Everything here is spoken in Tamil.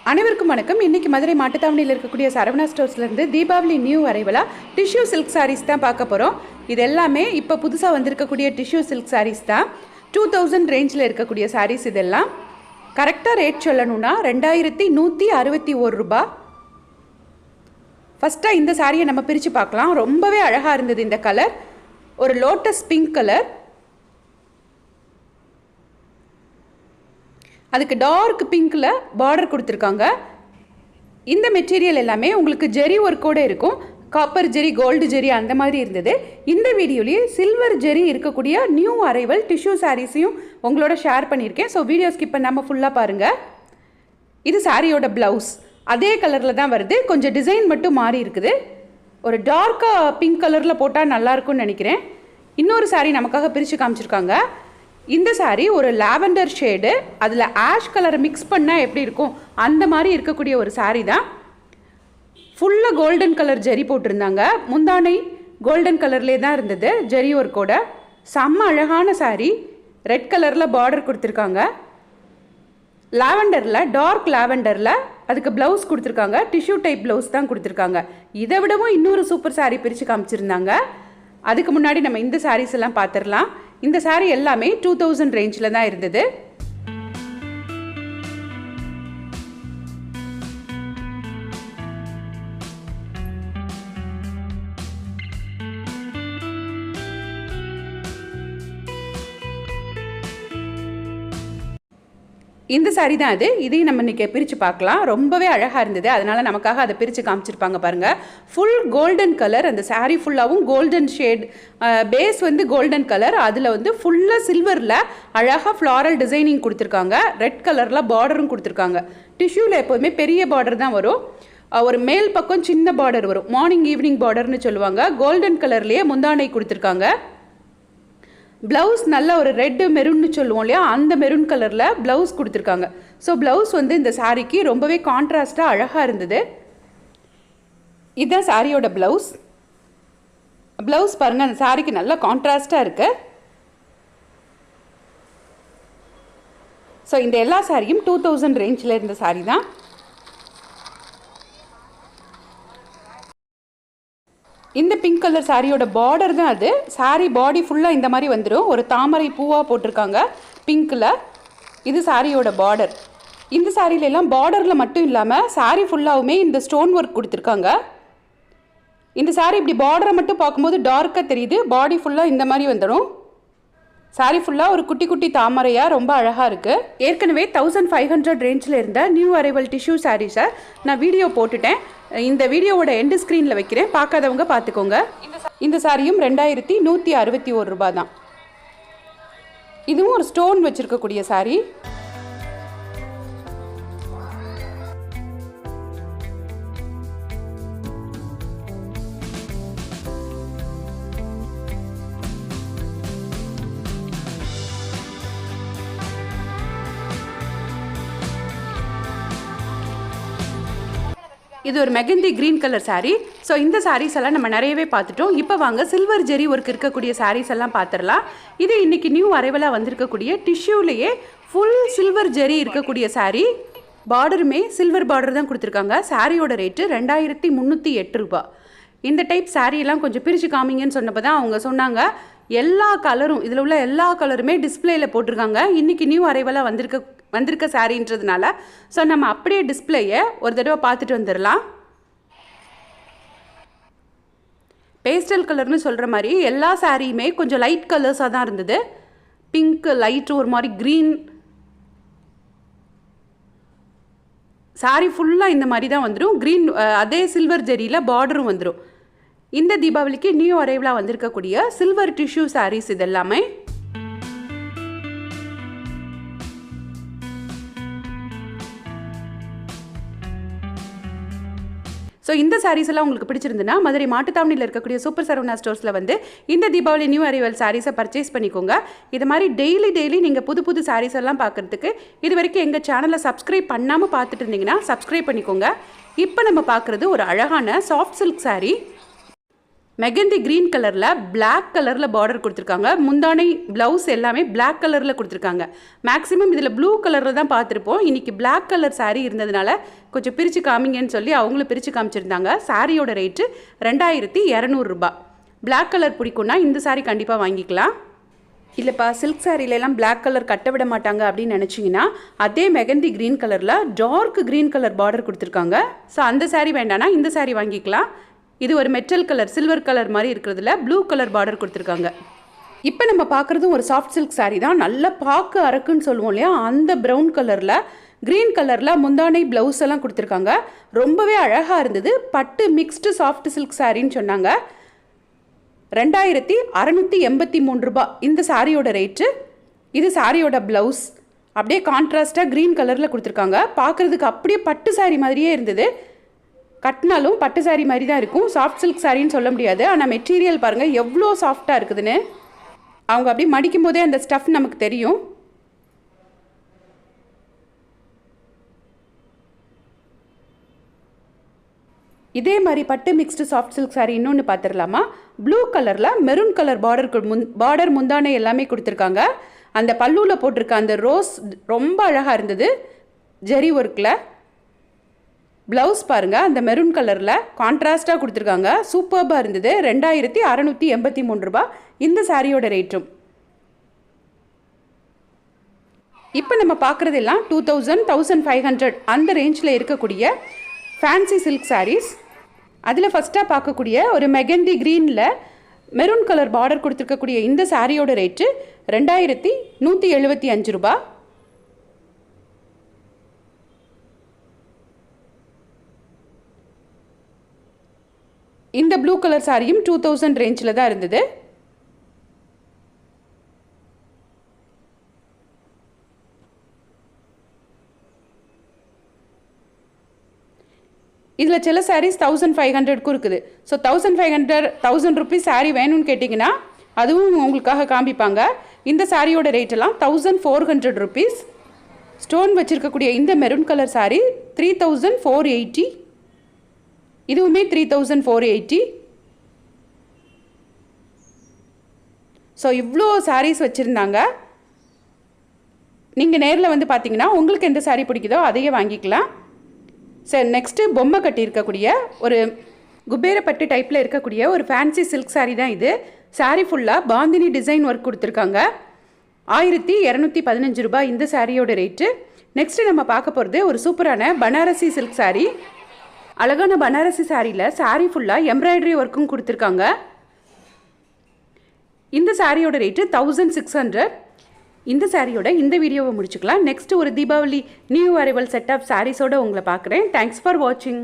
அனைவருக்கும் வணக்கம். இன்றைக்கி மதுரை மாட்டுத்தாவணியில் இருக்கக்கூடிய சரவணா ஸ்டோர்ஸ்லேருந்து தீபாவளி நியூ அரைவலாக டிஷ்யூ சில்க் சாரீஸ் தான் பார்க்க போகிறோம். இது எல்லாமே இப்போ புதுசாக வந்திருக்கக்கூடிய டிஷ்யூ சில்க் சாரீஸ் தான். 2000 ரேஞ்சில் இருக்கக்கூடிய சாரீஸ். இதெல்லாம் கரெக்டாக ரேட் சொல்லணும்னா 2161 ரூபா. ஃபஸ்ட்டாக இந்த சாரியை நம்ம பிரித்து பார்க்கலாம். ரொம்பவே அழகாக இருந்தது இந்த கலர். ஒரு லோட்டஸ் பிங்க் கலர், அதுக்கு டார்க் பிங்க்கில் பார்டர் கொடுத்துருக்காங்க. இந்த மெட்டீரியல் எல்லாமே உங்களுக்கு ஜெரி ஒர்க்கோடு இருக்கும். காப்பர் ஜெரி, கோல்டு ஜெரி அந்த மாதிரி இருந்தது. இந்த வீடியோலேயே சில்வர் ஜெரி இருக்கக்கூடிய நியூ அரைவல் டிஷ்யூ சாரீஸையும் உங்களோட ஷேர் பண்ணியிருக்கேன். ஸோ வீடியோ ஸ்கிப் பண்ணாமல் ஃபுல்லாக பாருங்கள். இது சாரியோட ப்ளவுஸ் அதே கலரில் தான் வருது, கொஞ்சம் டிசைன் மட்டும் மாறி இருக்குது. ஒரு டார்க்காக பிங்க் கலரில் போட்டால் நல்லாயிருக்கும்னு நினைக்கிறேன். இன்னொரு சாரீ நமக்காக பிரித்து காமிச்சிருக்காங்க. இந்த சாரீ ஒரு லாவெண்டர் ஷேடு, அதில் ஆஷ் கலரை மிக்ஸ் பண்ணால் எப்படி இருக்கும் அந்த மாதிரி இருக்கக்கூடிய ஒரு சாரீ தான். ஃபுல்லாக கோல்டன் கலர் ஜெரி போட்டிருந்தாங்க. முந்தானை கோல்டன் கலர்லேயே தான் இருந்தது, ஜெரி ஒர்க்கோட. செம்ம அழகான சாரீ. ரெட் கலரில் பார்டர் கொடுத்துருக்காங்க. லாவெண்டரில், டார்க் லாவெண்டரில் அதுக்கு ப்ளவுஸ் கொடுத்துருக்காங்க. டிஷ்யூ டைப் ப்ளவுஸ் தான் கொடுத்துருக்காங்க. இதை விடவும் இன்னொரு சூப்பர் சாரீ பிரித்து காமிச்சிருந்தாங்க. அதுக்கு முன்னாடி நம்ம இந்த சாரீஸ் எல்லாம் பார்த்துடலாம். இந்த சாரீ எல்லாமே 2000 ரேஞ்சில் தான் இருந்தது. இந்த சாரீ தான் அது. இதையும் நம்ம இன்றைக்கி பிரித்து பார்க்கலாம். ரொம்பவே அழகாக இருந்தது, அதனால் நமக்காக அதை பிரித்து காமிச்சிருப்பாங்க பாருங்கள். ஃபுல் கோல்டன் கலர், அந்த சாரீ ஃபுல்லாகவும் கோல்டன் ஷேட். பேஸ் வந்து கோல்டன் கலர், அதில் வந்து ஃபுல்லாக சில்வரில் அழகாக ஃப்ளாரல் டிசைனிங் கொடுத்துருக்காங்க. ரெட் கலரில் பார்டரும் கொடுத்துருக்காங்க. டிஷ்யூவில் எப்போதுமே பெரிய பார்டர் தான் வரும். ஒரு மேல் பக்கம் சின்ன பார்டர் வரும், மார்னிங் ஈவினிங் பார்டர்னு சொல்லுவாங்க. கோல்டன் கலர்லேயே முந்தானை கொடுத்துருக்காங்க. ப்ளவுஸ் நல்ல ஒரு ரெட்டு மெரூன்னு சொல்லுவோம் இல்லையா, அந்த மெரூன் கலரில் ப்ளவுஸ் கொடுத்துருக்காங்க. ஸோ ப்ளவுஸ் வந்து இந்த சாரீக்கு ரொம்பவே கான்ட்ராஸ்டாக அழகாக இருந்தது. இதுதான் சாரியோட ப்ளவுஸ். ப்ளவுஸ் பாருங்கள், அந்த சாரிக்கு நல்லா கான்ட்ராஸ்டாக இருக்குது. ஸோ இந்த எல்லா சாரியும் 2000 ரேஞ்சில் இருந்த சாரீ தான். இந்த பிங்க் கலர் சாரியோட பார்டர் தான் அது. சாரீ பாடி ஃபுல்லாக இந்த மாதிரி வந்துடும். ஒரு தாமரை பூவாக போட்டிருக்காங்க பிங்க்கில். இது சாரியோட பார்டர். இந்த சாரியிலெல்லாம் பார்டரில் மட்டும் இல்லாமல் சாரீ ஃபுல்லாகவுமே இந்த ஸ்டோன் ஒர்க் கொடுத்துருக்காங்க. இந்த சாரீ இப்படி பார்டரை மட்டும் பார்க்கும்போது டார்க்காக தெரியுது, பாடி ஃபுல்லாக இந்த மாதிரி வந்துடும். சாரீ ஃபுல்லாக ஒரு குட்டி குட்டி தாமரையாக ரொம்ப அழகாக இருக்குது. ஏற்கனவே 1500 ரேஞ்சில் இருந்த நியூ அரைவல் டிஷ்யூ சாரீஸை நான் வீடியோ போட்டுட்டேன். இந்த வீடியோவோட எண்டு ஸ்க்ரீனில் வைக்கிறேன், பார்க்காதவங்க பார்த்துக்கோங்க. இந்த சாரியும் 2161 ரூபா தான். இதுவும் ஒரு ஸ்டோன் வச்சுருக்கக்கூடிய சாரீ. இது ஒரு mehndi green colour sari. So இந்த சாரீஸ் எல்லாம் நம்ம நிறையவே பார்த்துட்டோம். இப்போ வாங்க சில்வர் ஜெரி ஒர்க் இருக்கக்கூடிய சாரீஸ் எல்லாம் பார்த்துடலாம். இது இன்றைக்கி நியூ அரைவலாக வந்திருக்கக்கூடிய டிஷ்யூலேயே ஃபுல் சில்வர் ஜெரி இருக்கக்கூடிய சாரீ. பார்டருமே சில்வர் பார்டர் தான் கொடுத்துருக்காங்க. சாரியோட ரேட்டு 2308 ரூபா. இந்த டைப் சாரீலாம் கொஞ்சம் பிரித்து காமிங்கன்னு சொன்னப்போ தான் அவங்க சொன்னாங்க எல்லா கலரும், இதில் உள்ள எல்லா கலருமே டிஸ்பிளேயில் போட்டிருக்காங்க. இன்றைக்கி நியூ அரைவலாக வந்திருக்க சாரின்றதுனால ஸோ நம்ம அப்படியே டிஸ்பிளேயை ஒரு தடவை பார்த்துட்டு வந்துடலாம். பேஸ்டல் கலர்னு சொல்கிற மாதிரி எல்லா சாரியுமே கொஞ்சம் லைட் கலர்ஸாக தான் இருந்தது. பிங்க், லைட், ஒரு மாதிரி க்ரீன். சாரி ஃபுல்லாக இந்த மாதிரி தான் வந்துடும். க்ரீன் அதே சில்வர் ஜெரியில் பார்டரும் வந்துடும். இந்த தீபாவளிக்கு நியூ அரைவலாக வந்திருக்கக்கூடிய சில்வர் டிஷ்யூ சாரீஸ் இதெல்லாமே. ஸோ இந்த சாரீஸ் எல்லாம் உங்களுக்கு பிடிச்சிருந்துன்னா மதுரை மாட்டுத்தாவணியில் இருக்கக்கூடிய சூப்பர் சரவணா ஸ்டோர்ஸில் வந்து இந்த தீபாவளி நியூ அரைவல் சாரீஸை பர்ச்சேஸ் பண்ணிக்கோங்க. இது மாதிரி டெய்லி நீங்கள் புது புது சாரீஸ் எல்லாம் பார்க்குறதுக்கு இது வரைக்கும் எங்கள் சேனலை சப்ஸ்கிரைப் பண்ணாமல் பார்த்துட்டு இருந்தீங்கன்னா சப்ஸ்கிரைப் பண்ணிக்கோங்க. இப்போ நம்ம பார்க்குறது ஒரு அழகான soft silk sari. Mehndi green கலரில் பிளாக் கலரில் பார்டர் கொடுத்துருக்காங்க. முந்தானை ப்ளவுஸ் எல்லாமே பிளாக் கலரில் கொடுத்துருக்காங்க. மேக்ஸிமம் இதில் ப்ளூ கலரில் தான் பார்த்துருப்போம். இன்றைக்கி பிளாக் கலர் சாரீ இருந்ததுனால கொஞ்சம் பிரித்து காமிங்கன்னு சொல்லி அவங்களும் பிரித்து காமிச்சிருந்தாங்க. சாரியோட ரேட்டு 2200 ரூபா. பிளாக் கலர் பிடிக்கும்னா இந்த சாரீ கண்டிப்பாக வாங்கிக்கலாம். இல்லைப்பா சில்க் சாரீலெலாம் பிளாக் கலர் கட்ட விட மாட்டாங்க அப்படின்னு நினச்சிங்கன்னா அதே மெகந்தி க்ரீன் கலரில் டார்க் க்ரீன் கலர் பார்டர் கொடுத்துருக்காங்க. ஸோ அந்த சாரீ வேண்டானா இந்த சாரீ வாங்கிக்கலாம். இது ஒரு மெட்டல் கலர் சில்வர் கலர் மாதிரி இருக்கிறதுல ப்ளூ கலர் பார்டர் கொடுத்துருக்காங்க. இப்போ நம்ம பார்க்குறதும் ஒரு சாஃப்ட் சில்க் சாரீ தான். நல்லா பார்க்க அரக்குன்னு சொல்லுவோம் இல்லையா, அந்த ப்ரௌன் கலரில் க்ரீன் கலரில் முந்தானை ப்ளவுஸ் எல்லாம் கொடுத்துருக்காங்க. ரொம்பவே அழகாக இருந்தது. பட்டு மிக்ஸ்டு சாஃப்ட் சில்க் சாரின்னு சொன்னாங்க. 2683 ரூபா இந்த சாரியோட ரேட்டு. இது சாரியோட ப்ளவுஸ் அப்படியே கான்ட்ராஸ்டாக க்ரீன் கலரில் கொடுத்துருக்காங்க. பார்க்குறதுக்கு அப்படியே பட்டு சாரீ மாதிரியே இருந்தது. கட்டினாலும் பட்டு சாரீ மாதிரி தான் இருக்கும். சாஃப்ட் சில்க் சாரின்னு சொல்ல முடியாது. ஆனால் மெட்டீரியல் பாருங்கள் எவ்வளோ சாஃப்டாக இருக்குதுன்னு. அவங்க அப்படியே மடிக்கும் போதே அந்த ஸ்டஃப் நமக்கு தெரியும். இதே மாதிரி பட்டு மிக்ஸ்டு சாஃப்ட் சில்க் சாரீ இன்னொன்று பார்த்துடலாமா? ப்ளூ கலரில் மெரூன் கலர் பார்டர் முந்தானை எல்லாமே கொடுத்துருக்காங்க. அந்த பல்லுவில் போட்டிருக்க அந்த ரோஸ் ரொம்ப அழகாக இருந்தது ஜெரி ஒர்க்கில். ப்ளவுஸ் பாருங்கள் அந்த மெரூன் கலரில் கான்ட்ராஸ்டாக கொடுத்துருக்காங்க. சூப்பர்பாக இருந்தது. 2683 ரூபா இந்த சாரியோட ரேட்டும். இப்போ நம்ம பார்க்குறதெல்லாம் 2000, 1500 அந்த ரேஞ்சில் இருக்கக்கூடிய ஃபேன்சி சில்க் சாரீஸ். அதில் ஃபஸ்ட்டாக பார்க்கக்கூடிய ஒரு மெகந்தி க்ரீனில் மெரூன் கலர் பார்டர் கொடுத்துருக்கக்கூடிய இந்த சாரியோட ரேட்டு 2175 ரூபா. இந்த ப்ளூ கலர் சாரியும் 2000 ரேஞ்சில் தான் இருந்தது. இதில் சில சாரீஸ் 1500க்கும் இருக்குது. ஸோ 1500 1000 ருபீஸ் சாரீ வேணும்னு கேட்டிங்கன்னா அதுவும் உங்களுக்காக காமிப்பாங்க. இந்த சாரியோட ரேட்டெல்லாம் 1400 ருபீஸ். ஸ்டோன் வச்சுருக்கக்கூடிய இந்த மெரூன் கலர் சாரீ 3480. இதுவுமே 3480. ஸோ இவ்வளோ சாரீஸ் வச்சுருந்தாங்க. நீங்கள் நேரில் வந்து பார்த்தீங்கன்னா உங்களுக்கு எந்த சாரீ பிடிக்குதோ அதையே வாங்கிக்கலாம். சரி, நெக்ஸ்ட்டு பொம்மை கட்டி இருக்கக்கூடிய ஒரு குபேரப்பட்டு டைப்பில் இருக்கக்கூடிய ஒரு ஃபேன்சி சில்க் சாரீ தான் இது. சாரீ ஃபுல்லாக பாந்தினி டிசைன் ஒர்க் கொடுத்துருக்காங்க. 1215 ரூபாய் இந்த சாரியோட ரேட்டு. நெக்ஸ்ட்டு நம்ம பார்க்க போகிறது ஒரு சூப்பரான பனாரசி சில்க் சாரீ. அழகான பனாரசி சாரியில் சாரீ ஃபுல்லாக எம்ப்ராய்டரி ஒர்க்கும் கொடுத்துருக்காங்க. இந்த சாரியோட ரேட்டு 1600. இந்த சாரியோட இந்த வீடியோவை முடிச்சுக்கலாம். நெக்ஸ்ட்டு ஒரு Deepavali new arrival set of சாரீஸோடு உங்களை பார்க்குறேன். தேங்க்ஸ் ஃபார் வாட்சிங்.